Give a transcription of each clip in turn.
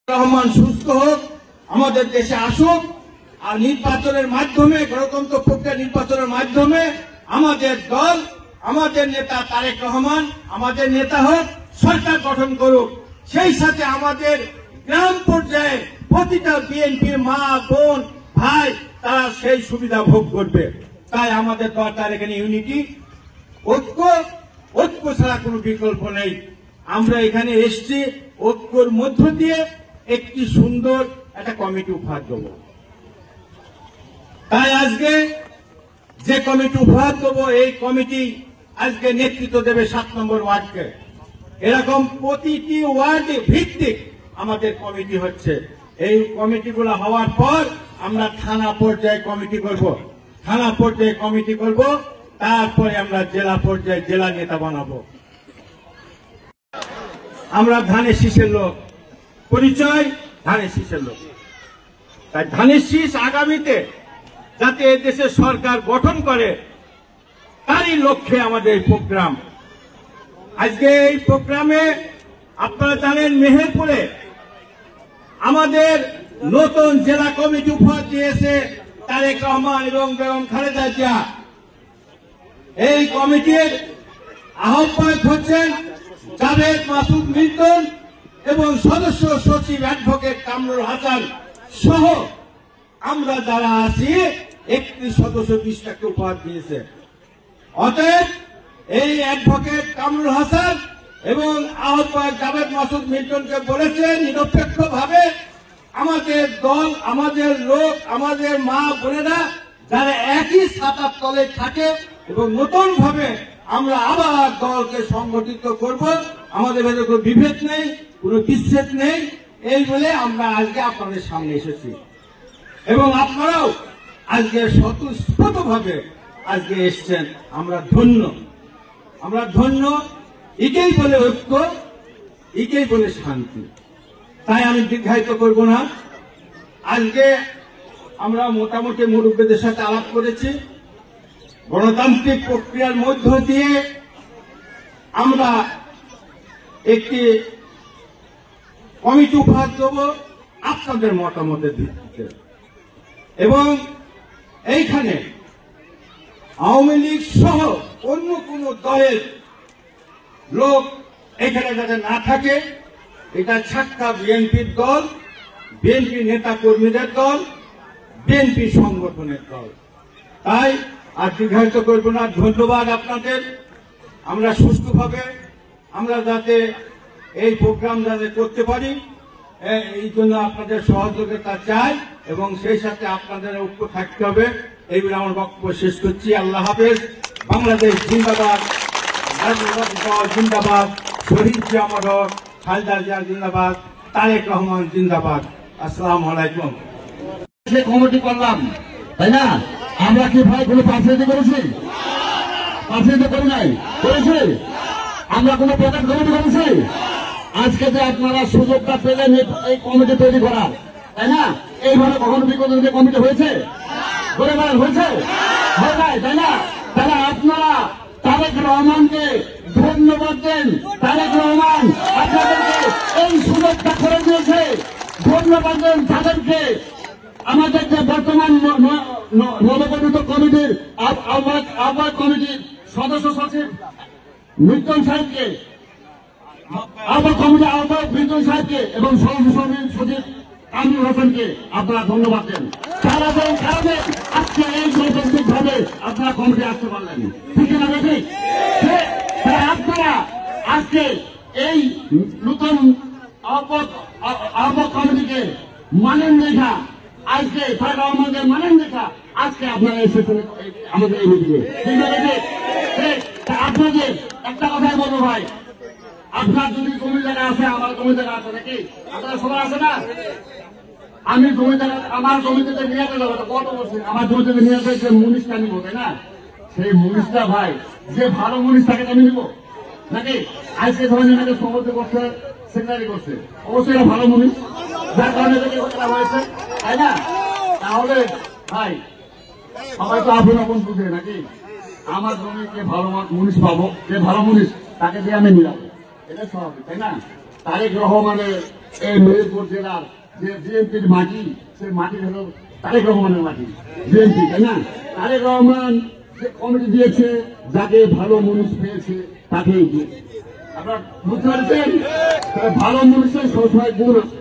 রহমান সুস্থ হোক, আমাদের দেশে আসুক, আর নির্বাচনের মাধ্যমে, গণতন্ত্র প্রক্রিয়া নির্বাচনের মাধ্যমে আমাদের দল, আমাদের নেতা তারেক রহমান আমাদের নেতা হোক, সরকার গঠন করুক। সেই সাথে আমাদের গ্রাম পর্যায়ে প্রতিটা বিএনপির মা, বোন, ভাই তারা সেই সুবিধা ভোগ করবে। তাই আমাদের দরকার এখানে ইউনিটি, ঐক্য। ঐক্য ছাড়া কোনো বিকল্প নেই। আমরা এখানে এসছি ঐক্যর মধ্য দিয়ে একটি সুন্দর একটা কমিটি উপহার দেব। তাই আজকে যে কমিটি উপহার দেব, এই কমিটি আজকে নেতৃত্ব দেবে 7 নম্বর ওয়ার্ডকে। এরকম প্রতিটি ওয়ার্ডে ভিত্তিক আমাদের কমিটি হচ্ছে। এই কমিটিগুলো হওয়ার পর আমরা থানা পর্যায়ে কমিটি করব, থানা পর্যায়ে কমিটি করব, তারপরে আমরা জেলা পর্যায়ে জেলা নেতা বানাবো। আমরা ধানের শীষের লোক, পরিচয় ধানের শীষের লোক। তাই ধানের শীষ আগামীতে যাতে এই দেশের সরকার গঠন করে, তারই লক্ষ্যে আমাদের এই প্রোগ্রাম। আজকে এই প্রোগ্রামে আপনারা জানেন মেহেরপুরে আমাদের নতুন জেলা কমিটি উপহার দিয়েছে তারেক রহমান এবং বেগম খালেদা জিয়া। এই কমিটির আহ্বায়ক হচ্ছেন জাভেদ মাসুদ মিল্টন এবং সদস্য সচিব অ্যাডভোকেট কামরুল হাসান সহ আমরা যারা আছি 31 সদস্য 20টাকে উপহার দিয়েছে। অতএব এই অ্যাডভোকেট কামরুল হাসান এবং আহ্বায়ক জাভেদ মাসুদ মিল্টনকে বলেছে নিরপেক্ষভাবে আমাদের দল, আমাদের লোক, আমাদের মা বোনেরা যারা একই ছাতার তলে থাকে এবং নতুন ভাবে আমরা আবার দলকে সংগঠিত করব। আমাদের ভেতরে কোনো বিভেদ নেই, কোনো বিচ্ছেদ নেই, এই বলে আমরা আজকে আপনাদের সামনে এসেছি এবং আপনারাও আজকে স্বতঃস্ফূর্তভাবে আজকে এসছেন। আমরা ধন্য, আমরা ধন্য। একেই বলে ঐক্য, একেই বলে শান্তি। তাই আমি দীর্ঘায়িত করব না। আজকে আমরা মোটামুটি মুরব্বীদের সাথে আলাপ করেছি। গণতান্ত্রিক প্রক্রিয়ার মধ্য দিয়ে আমরা একটি কমিটি উপহার দেব আপনাদের মতামতের ভিত্তিতে, এবং এইখানে আওয়ামী লীগ সহ অন্য কোন দলের লোক এখানে যাতে না থাকে। এটা ছাক্কা বিএনপির দল, বিএনপি নেতা কর্মীদের দল, বিএনপি সংগঠনের দল। তাই আর দীর্ঘায়িত করব না। ধন্যবাদ আপনাদের। আমরা সুষ্ঠুভাবে আমরা যাতে এই প্রোগ্রাম যাতে করতে পারি, এই জন্য আপনাদের সহযোগিতা চাই এবং সেই সাথে আপনাদের ঐক্য থাকতে হবে। এইগুলো আমার বক্তব্য শেষ করছি। আল্লাহ হাফেজ। বাংলাদেশ জিন্দাবাদ, জিন্দাবাদ, শহীদ জিয়া অমর, খালেদা জিয়া জিন্দাবাদ, তারেক রহমান জিন্দাবাদ। আসসালামু আলাইকুম। কমিটি করলাম, তাই না? আমরা কি ভাই কোনো পার্সেন্টি করেছি? পার্সেন্টি করি নাই, করেছি? আমরা কোনো প্রকার কমিটি করেছি? আজকে যে আপনারা সুযোগটা পেলেন এই কমিটি তৈরি করার, তাই না? এইভাবে কখনো বিগত দিনে কমিটি হয়েছে? বলে বলেন, হয়েছে? হয় নাই, তাই না? তাহলে আপনারা তারেক রহমানকে ধন্যবাদ দেন। তারেক রহমান আপনাদেরকে এই সুযোগটা করে দিয়েছে, ধন্যবাদ দেন তাদেরকে। আমাদের যে বর্তমান নবগঠিত কমিটির আহ্বায়ক কমিটির সদস্য সচিব মিল্টন সাহেবকে, আহ্বায়ক কমিটির আহ্বায়ক মিল্টন সাহেবকে এবং সদস্য সচিব কামরুল হাসানকে আপনারা ধন্যবাদ দেন। তারা যে কারণে আজকে এই গণতান্ত্রিক ভাবে আপনারা কমিটি আসতে পারলেন, ঠিক না? ঠিক। আপনারা আজকে এই নতুন আহ্বায়ক কমিটিকে মানেন দেখা, আজকে তারেক রহমানকে মানেন দেখা আজকে আপনারা এসেছেন আমাদের এই মিটিংয়ে, ঠিক না? আপনাদের একটা কথাই বলবো ভাই, আপনার যদি জমি জায়গা আছে, আমার জমি জায়গা আছে নাকি? আপনারা সবাই আছে না? আমি জমি জায়গা, আমার জমিতে নিয়ে আসতে যাবো, কত বলছি আমার জমিতে নিয়ে আসতে যে মুনিশটা নিবো, তাই না? সেই মুনিশটা ভাই, যে ভালো মুনিশ তাকে আমি নিবো নাকি? আজকে ধরেন এটাকে সভাপতি করছে, সেক্রেটারি করছে, অবশ্যই এটা ভালো মুনিশ, যার কারণে করা হয়েছে, তাই না? তাহলে ভাই সবাই তো আপন আপন বুঝে নাকি? আমার জমি কে ভালো মুনিশ পাবো, যে ভালো মুনিশ তাকে দিয়ে আমি নিলাম, এটা স্বাভাবিক, তাই না? তারেক রহমানের এই মেহেরপুর জেলার যে বিএনপির মাটি, সেই মাটি হলো তারেক রহমানের মাটি, বিএনপি, তাই না? তারেক রহমান যে কমিটি দিয়েছে, যাকে ভালো মানুষ পেয়েছে তাকেই দিয়েছে। আপনার বুঝতে পারছেন? ভালো মানুষের সবসময় গুণ আছে,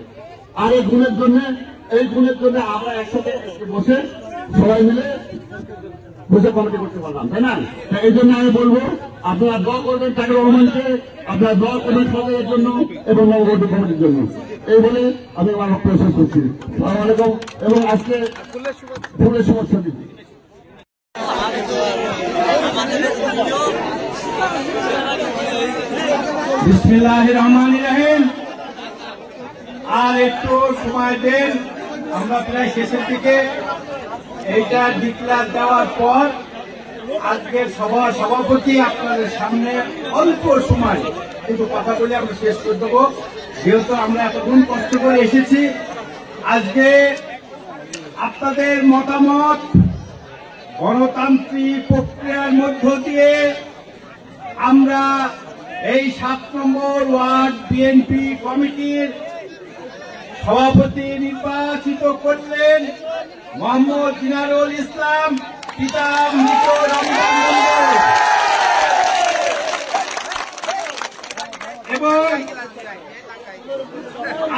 আর এই গুণের জন্য আমরা একসাথে বসে সবাই মিলে বসে কমিটি করতে পারলাম, তাই না? এই জন্য আমি বলবো আপনারা দোয়া করবেন তারেক রহমানকে, আপনারা দোয়া করবেন সবাইয়ের জন্য এবং নবগঠিত কমিটির জন্য। এই বলে আমি আমার বক্তব্য শেষ করছি। আসসালামু আলাইকুম। এবং আজকে ফুলের শুভেচ্ছা দিচ্ছি। বিসমিল্লাহির রহমানির রহিম। আর একটু সময় দেন, আমরা প্রায় শেষের দিকে। এইটা ডিক্লার দেওয়ার পর আজকের সভাপতি আপনাদের সামনে অল্প সময় কিন্তু কথা বলে আমরা শেষ করে দেবো, যেহেতু আমরা এতক্ষণ কষ্ট করে এসেছি। আজকে আপনাদের মতামত গণতান্ত্রিক প্রক্রিয়ার মধ্য দিয়ে আমরা এই 7 নম্বর ওয়ার্ড বিএনপি কমিটির সভাপতি নির্বাচিত করলেন মোহাম্মদ জিনারুল ইসলাম, পিতা মৃত রমজান মণ্ডল, এবং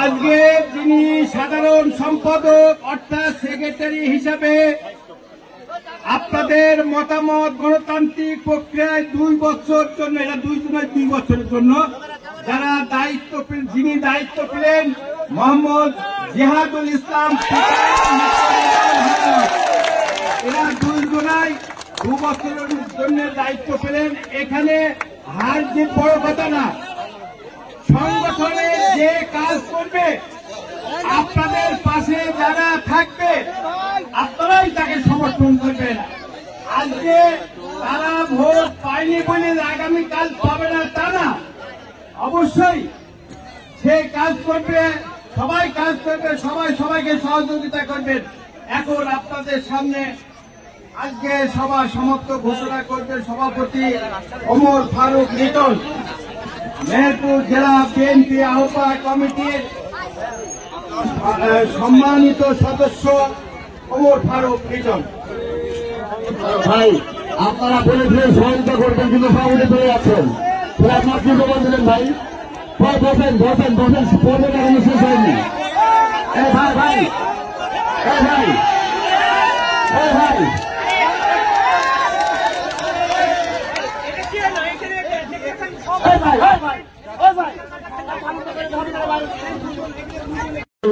আজকে যিনি সাধারণ সম্পাদক অর্থাৎ সেক্রেটারি হিসাবে আপনাদের মতামত গণতান্ত্রিক প্রক্রিয়ায় 2 বছর জন্য, এটা 2 বছরের জন্য যারা যিনি দায়িত্ব পেলেন মোহাম্মদ জিহাদুল ইসলাম, এরা 2 জনাই 2 বছরের জন্য দায়িত্ব পেলেন। এখানে হার যে বড় কথা না, সংগঠনে যে কাজ করবে আপনাদের পাশে যারা থাকবে আপনারাই তাকে সমর্থন করবেন। আজকে তারা ভোট পায়নি বলে আগামীকাল পাবে না তা না, অবশ্যই সে কাজ করবে, সবাই কাজ করবে, সবাই সবাইকে সহযোগিতা করবেন। এখন আপনাদের সামনে আজকে সভা সমাপ্ত ঘোষণা করবেন সভাপতি ওমর ফারুক লিটন, মেহেরপুর জেলা বিএনপি আহ্বায়ক কমিটির সম্মানিত সদস্য ওমর ফারুক লিটন। ভাই আপনারা বলে দিয়ে সহযোগিতা করবেন, কিন্তু সভাপতি পেয়ে যাচ্ছেন, আপনার কি খবর দিলেন ভাই? বসেন এখনো শেষ হয়নি। ভাই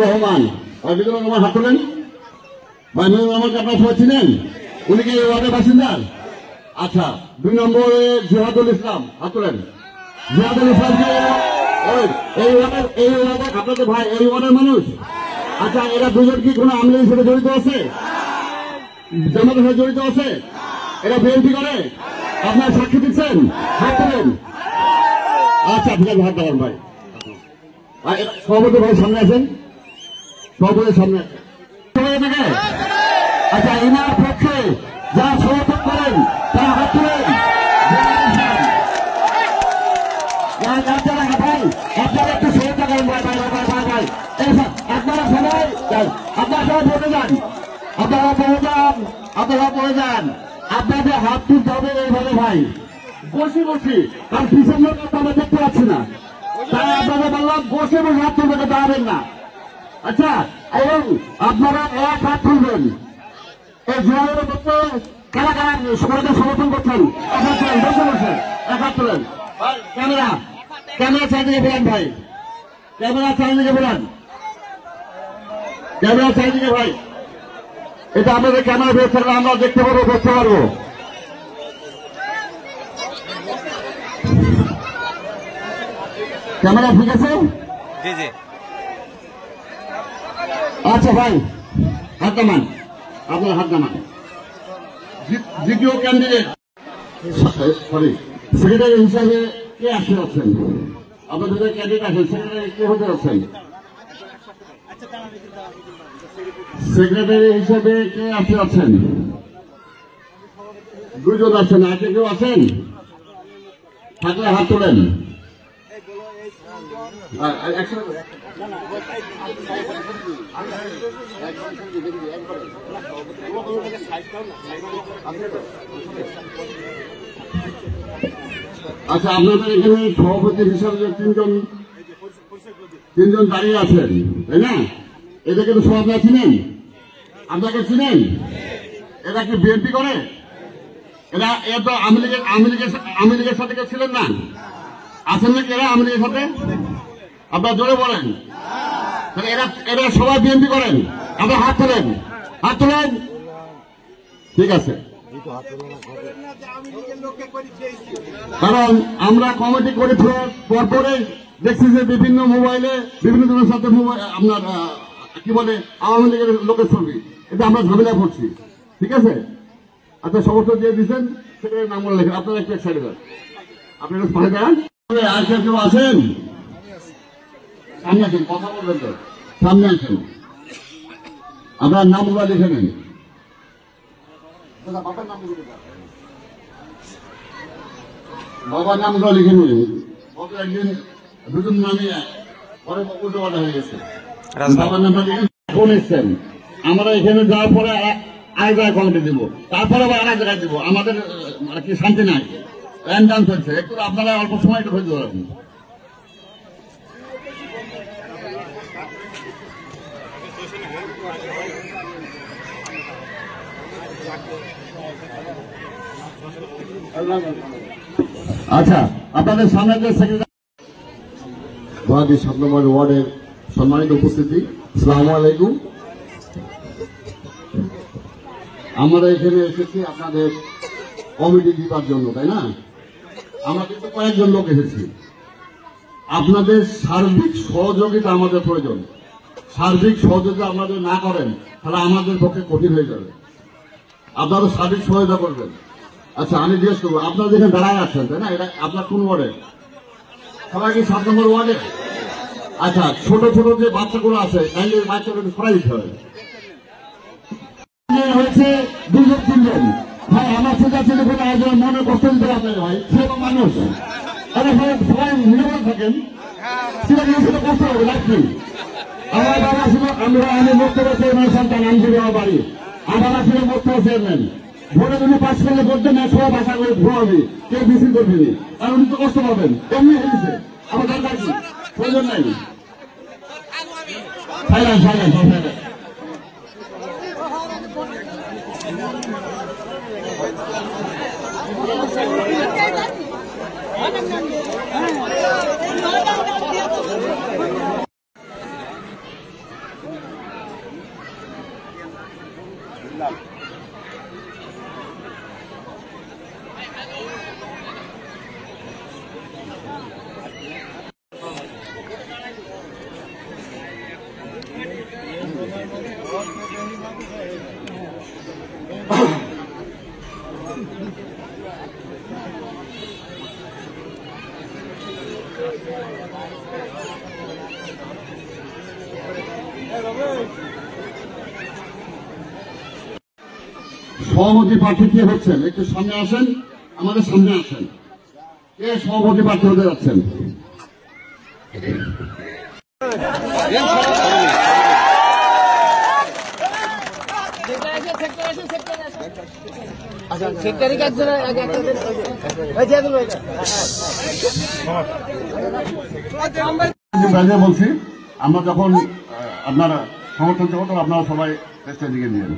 রহমান হাত তোলেন। ভাই মিজানুর রহমানকে আপনার সবাই চিনেন? উনি কি এই ওয়ার্ডের বাসিন্দা? আচ্ছা। 2 নম্বরে জিহাদুল ইসলাম, হাত তোলেন। জিহাদুল ইসলামকে এই ওয়ার্ডের আপনাদের ভাই, এই ওয়ার্ডের মানুষ। আচ্ছা, এরা দুজন কি কোনো আমলির সাথে জড়িত আছে? জামাতের সাথে জড়িত আছে? এরা বিএনপি করে? আপনার সাক্ষী দিচ্ছেন? হাত তোলেন। আচ্ছা, ঠিক আছে, হাত দেবেন ভাই। সভাপতি ভাই সামনে আছেন, সভাপতির সামনে আছেন। আচ্ছা, এনার পক্ষে যারা সমর্থন করেন তারা হাত তোলেন। ভাই আপনারা একটু সহায়তা করেন ভাই। আপনারা সবাই পড়ে যান, আপনারা পড়ে যান। আপনাদের হাত তুলতে হবে এইভাবে ভাই, বসে কারণ পিছন লোক আমরা দেখতে পাচ্ছি না, তাই আপনাদের বললাম বসে হাত তুলতে দাঁড়াবেন না। আচ্ছা, এবং আপনারা এক হাত তুলবেন। এই জোয়ারের মধ্যে কারা সবাইকে সমর্থন করছেন? বসে এক হাত তুলেন। ক্যামেরা চারিদিকে বলেন ভাই, ক্যামেরা চারিদিকে ভাই। এটা আমাদের ক্যামেরা বের থাকলে আমরা দেখতে পারবো। ক্যামেরা ঠিক আছে? আচ্ছা ভাই, হাত নামান, আপনার হাত নামান। দ্বিতীয় ক্যান্ডিডেট সেক্রেটারি হিসাবে কে আসে আছেন? আপনাদের ক্যান্ডিডেট আছেন, সেক্রেটারি কে হতে আছেন? সেক্রেটারি হিসাবে কে আসে আছেন? 2 জন আছেন, আর কেউ আছেন? থাকলে হাত তোলেন। আচ্ছা, আপনাদের এখানে সভাপতি হিসাবে যে তিনজন দাঁড়িয়ে আছেন, তাই না? এদেরকে তো সব আপনারা চিনেন, আপনাকে চিনেন। এরা কি বিএনপি করে? এরা তো আওয়ামী লীগের সাথে ছিলেন না? আছেন নাকি এরা আওয়ামী লীগের সাথে? আপনারা জোরে বলেন। এরা সবাই বিএনপি করেন? আপনারা হাত তোলেন, হাত তোলেন। ঠিক আছে, কারণ আমরা কমিটি করে পরপরে দেখছি যে বিভিন্ন মোবাইলে বিভিন্ন জনের সাথে আপনার কি বলে আওয়ামী লীগের লোকের ছবি, এটা আমরা ঝামেলা করছি। ঠিক আছে, আচ্ছা, সমস্ত দিয়ে দিচ্ছেন, সেটা নাম বলে লেখেন। আপনারা একটু সাইডে দেন, আপনি একটু পাশে দেন। আর কেউ আসেন? সামনে আসেন, কথা বলবেন তো, সামনে আসেন। আপনার নামগুলো লিখে নেন। বাবার নামগুলো লিখে নিন। একদিন দুজন নামে পরে উল্টো পাল্টা হয়ে গেছে। বাবার নামটা লিখে ফোন এসছেন। আমরা এখানে যাওয়ার পরে আরেক জায়গায় কমিটি দিব, তারপরে আবার আরেক জায়গায় দিব। আমাদের কি শান্তি নাই, ডান্স হচ্ছে। একটু আপনারা অল্প সময় একটু হয়ে যাবেন। আচ্ছা, আপনাদের সামনে যে সেক্রেটারি 7 নম্বর ওয়ার্ডের সম্মানিত উপস্থিতি, আসসালামু আলাইকুম। আমরা এখানে এসেছি আপনাদের কমিটি দিবার জন্য, তাই না? আমরা কিন্তু কয়েকজন লোক এসেছি। আপনাদের সার্বিক সহযোগিতা আমাদের প্রয়োজন। সার্বিক সহযোগিতা আপনাদের না করেন তাহলে আমাদের পক্ষে কঠিন হয়ে যাবে। আপনারা সার্বিক সহায়তা করবেন। আচ্ছা, আমি জিজ্ঞেস করবো, আপনারা যেখানে দাঁড়ায় আছেন, তাই না? এটা আপনার কোন ওয়ার্ডে? সবাই কি 7 নম্বর ওয়ার্ডে? আচ্ছা, ছোট ছোট যে বাচ্চাগুলো আছে, তাইলে বাচ্চাগুলো সরাই দিতে হবে। হয়েছে 2-3 জন ভাই, আমার সেটা ছেলে বলে আজ মনে কষ্ট দিতে আপনার ভাই, সব মানুষ সবাই নিরাপদ থাকেন, সেটা সেটা কষ্ট হবে লাগবে। আমার বাবা ছিল, আমি মোস্তফা চেয়ারম্যান সন্তান, আমি ছিল আমার বাড়ি। আমার বাবা ছিল মোস্তফা চেয়ারম্যান। ভোটে তুমি পাশ করলে করতে না, সবাই বাসা করে ধোয়া হবে, কেউ মিছিল করবে না, আর উনি তো কষ্ট পাবেন। এমনি হয়েছে, আমার দরকার কি? প্রয়োজন নাই। Silence silence silence. সভাপতি প্রার্থী কে হচ্ছেন? একটু সামনে আসেন, আমাদের সামনে আসেন। কে সভাপতি প্রার্থী হতে যাচ্ছেন? বলছি, আমরা যখন আপনারা সমর্থন করবেন, আপনারা সবাই চেষ্টা দিকে দিবেন।